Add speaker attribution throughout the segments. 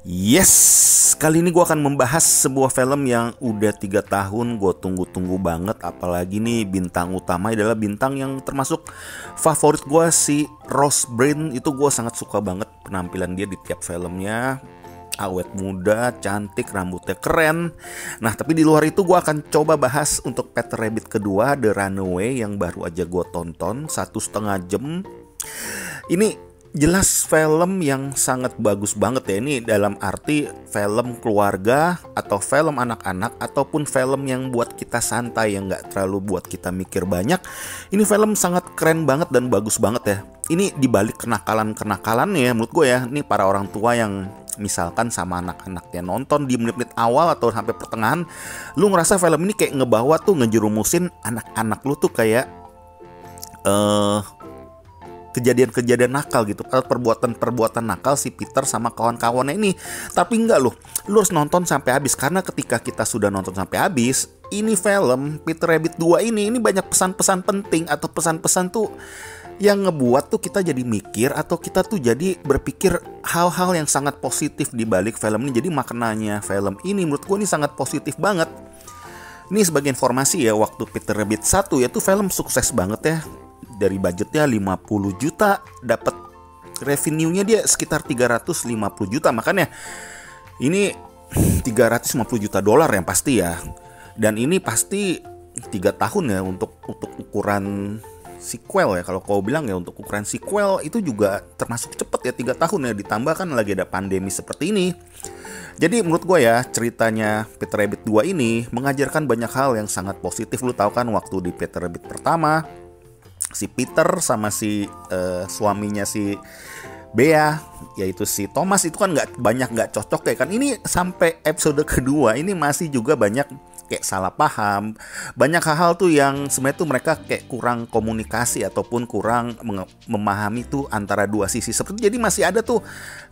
Speaker 1: Yes, kali ini gue akan membahas sebuah film yang udah 3 tahun gue tunggu-tunggu banget. Apalagi nih bintang utama adalah bintang yang termasuk favorit gue, si Rose Byrne. Itu gue sangat suka banget penampilan dia di tiap filmnya. Awet muda, cantik, rambutnya keren. Nah tapi di luar itu gue akan coba bahas untuk Peter Rabbit kedua, The Runaway, yang baru aja gue tonton 1,5 jam. Ini jelas film yang sangat bagus banget ya. Ini dalam arti film keluarga atau film anak-anak ataupun film yang buat kita santai, yang gak terlalu buat kita mikir banyak. Ini film sangat keren banget dan bagus banget ya. Ini dibalik kenakalan-kenakalannya menurut gue ya. Ini para orang tua yang misalkan sama anak-anaknya nonton di menit-menit awal atau sampai pertengahan, lu ngerasa film ini kayak ngebawa tuh, ngejerumusin anak-anak lu tuh kayak kejadian-kejadian nakal gitu, perbuatan-perbuatan nakal si Peter sama kawan-kawannya ini. Tapi enggak loh, lu harus nonton sampai habis, karena ketika kita sudah nonton sampai habis, ini film Peter Rabbit 2 ini banyak pesan-pesan penting atau pesan-pesan tuh yang ngebuat tuh kita jadi mikir atau kita tuh jadi berpikir hal-hal yang sangat positif di balik film ini. Jadi maknanya film ini menurut gue ini sangat positif banget. Ini sebagai informasi ya, waktu Peter Rabbit 1 ya tuh film sukses banget ya. Dari budgetnya 50 juta, dapat revenue-nya dia sekitar 350 juta. Makanya ini 350 juta dolar yang pasti ya. Dan ini pasti 3 tahun ya untuk ukuran sequel ya. Kalau kau bilang ya untuk ukuran sequel itu juga termasuk cepet ya, 3 tahun ya. Ditambah kan lagi ada pandemi seperti ini. Jadi menurut gue ya, ceritanya Peter Rabbit 2 ini mengajarkan banyak hal yang sangat positif. Lu tahu kan waktu di Peter Rabbit pertama, si Peter sama si suaminya si Bea, yaitu si Thomas, itu kan nggak cocok ya kan. Ini sampai episode kedua ini masih juga banyak kayak salah paham, banyak hal-hal tuh yang sebenarnya tuh mereka kayak kurang komunikasi ataupun kurang memahami tuh antara dua sisi seperti. Jadi masih ada tuh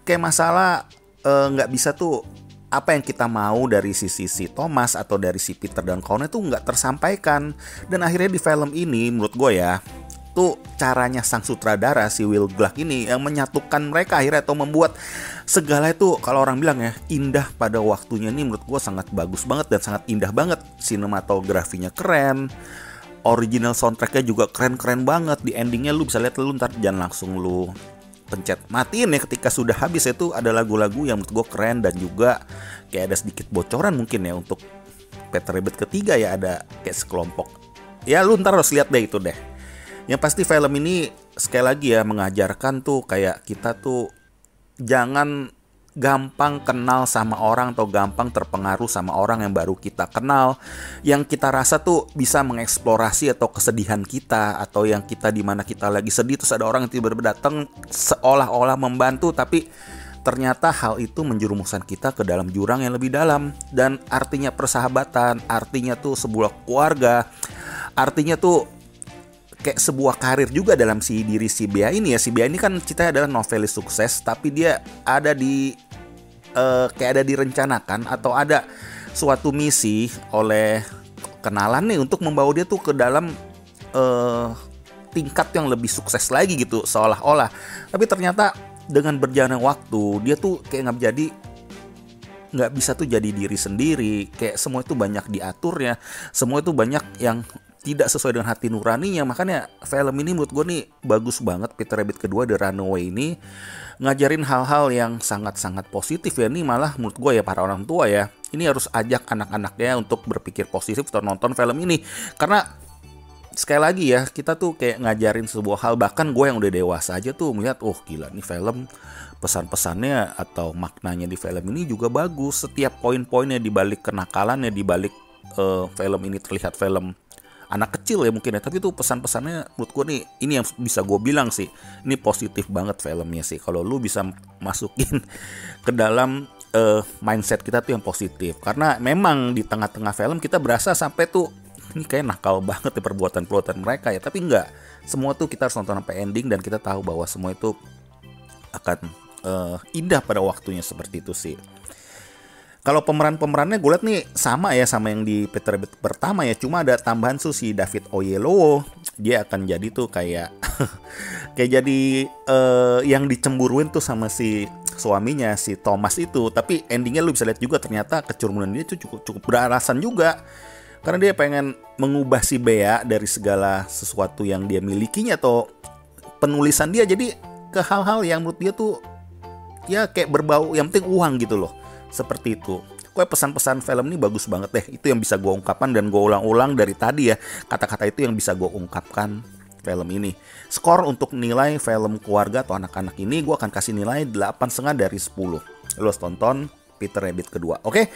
Speaker 1: kayak masalah nggak bisa tuh apa yang kita mau dari sisi si Thomas atau dari si Peter dan kawannya tuh nggak tersampaikan. Dan akhirnya di film ini menurut gue ya, tuh caranya sang sutradara si Will Gluck ini yang menyatukan mereka akhirnya, atau membuat segala itu kalau orang bilang ya indah pada waktunya. Ini menurut gue sangat bagus banget dan sangat indah banget. Sinematografinya keren, original soundtracknya juga keren-keren banget. Di endingnya lu bisa lihat, lu ntar jangan langsung lu pencet matiin ya ketika sudah habis. Itu ada lagu-lagu yang menurut gue keren, dan juga kayak ada sedikit bocoran mungkin ya untuk Peter Rabbit ketiga ya, ada kayak sekelompok ya, lu ntar harus lihat deh itu deh. Yang pasti film ini sekali lagi ya mengajarkan tuh kayak kita tuh jangan gampang kenal sama orang atau gampang terpengaruh sama orang yang baru kita kenal, yang kita rasa tuh bisa mengeksplorasi atau kesedihan kita, atau yang kita dimana kita lagi sedih terus ada orang yang tiba-tiba datang seolah-olah membantu, tapi ternyata hal itu menjerumuskan kita ke dalam jurang yang lebih dalam. Dan artinya persahabatan, artinya tuh sebuah keluarga, artinya tuh kayak sebuah karir juga dalam diri si Bea ini ya. Si Bea ini kan ceritanya adalah novelis sukses, tapi dia ada di kayak ada direncanakan atau ada suatu misi oleh kenalan nih untuk membawa dia tuh ke dalam tingkat yang lebih sukses lagi gitu seolah-olah. Tapi ternyata dengan berjalannya waktu dia tuh kayak nggak bisa tuh jadi diri sendiri. Kayak semua itu banyak diaturnya, semua itu banyak yang tidak sesuai dengan hati nuraninya. Makanya film ini menurut gue nih bagus banget. Peter Rabbit kedua, The Runaway, ini ngajarin hal-hal yang sangat-sangat positif ya. Ini malah menurut gue ya, para orang tua ya, ini harus ajak anak-anaknya untuk berpikir positif atau nonton film ini. Karena sekali lagi ya, kita tuh kayak ngajarin sebuah hal. Bahkan gue yang udah dewasa aja tuh melihat, oh gila nih film, pesan-pesannya atau maknanya di film ini juga bagus. Setiap poin-poinnya dibalik kenakalannya, dibalik film ini terlihat film anak kecil ya mungkin ya, tapi tuh pesan-pesannya menurut gue nih, ini yang bisa gue bilang sih, ini positif banget filmnya sih. Kalau lu bisa masukin ke dalam mindset kita tuh yang positif. Karena memang di tengah-tengah film kita berasa sampai tuh ini kayak nakal banget ya perbuatan-perbuatan mereka ya, tapi enggak, semua tuh kita harus nonton sampai ending dan kita tahu bahwa semua itu akan indah pada waktunya, seperti itu sih. Kalau pemerannya gue liat nih sama ya sama yang di Peter Rabbit pertama ya, cuma ada tambahan tuh si David Oyelowo. Dia akan jadi tuh kayak kayak jadi yang dicemburuin tuh sama si suaminya si Thomas itu. Tapi endingnya lu bisa lihat juga ternyata kecurmunan dia itu cukup beralasan juga. Karena dia pengen mengubah si Bea dari segala sesuatu yang dia milikinya atau penulisan dia jadi ke hal-hal yang menurut dia tuh ya kayak berbau yang penting uang gitu loh. Seperti itu. Pokoknya pesan-pesan film ini bagus banget deh. Itu yang bisa gue ungkapkan dan gue ulang-ulang dari tadi ya. Kata-kata itu yang bisa gue ungkapkan film ini. Skor untuk nilai film keluarga atau anak-anak ini gue akan kasih nilai 8,5 dari 10. Lo harus tonton Peter Rabbit kedua. Oke?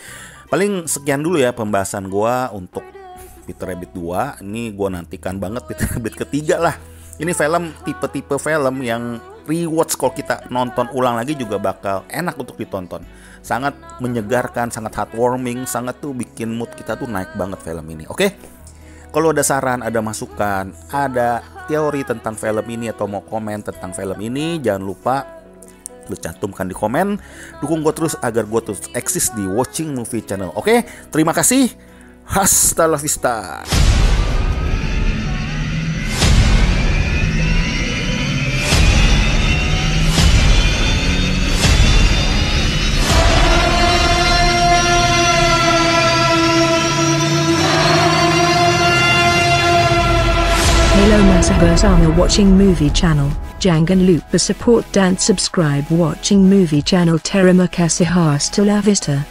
Speaker 1: Paling sekian dulu ya pembahasan gue untuk Peter Rabbit 2. Ini gue nantikan banget Peter Rabbit ketiga lah. Ini film tipe-tipe film yang rewatch kalau kita nonton ulang lagi juga bakal enak untuk ditonton. Sangat menyegarkan, sangat heartwarming, sangat tuh bikin mood kita tuh naik banget film ini. Oke? Kalau ada saran, ada masukan, ada teori tentang film ini atau mau komen tentang film ini, jangan lupa lu cantumkan di komen. Dukung gue terus agar gue terus eksis di Watching Movie Channel. Oke, terima kasih. Hasta la vista.
Speaker 2: Hello Massagers on the Watching Movie Channel. Jangan lupa support dan subscribe Watching Movie Channel. Terima kasih, hasta la vista.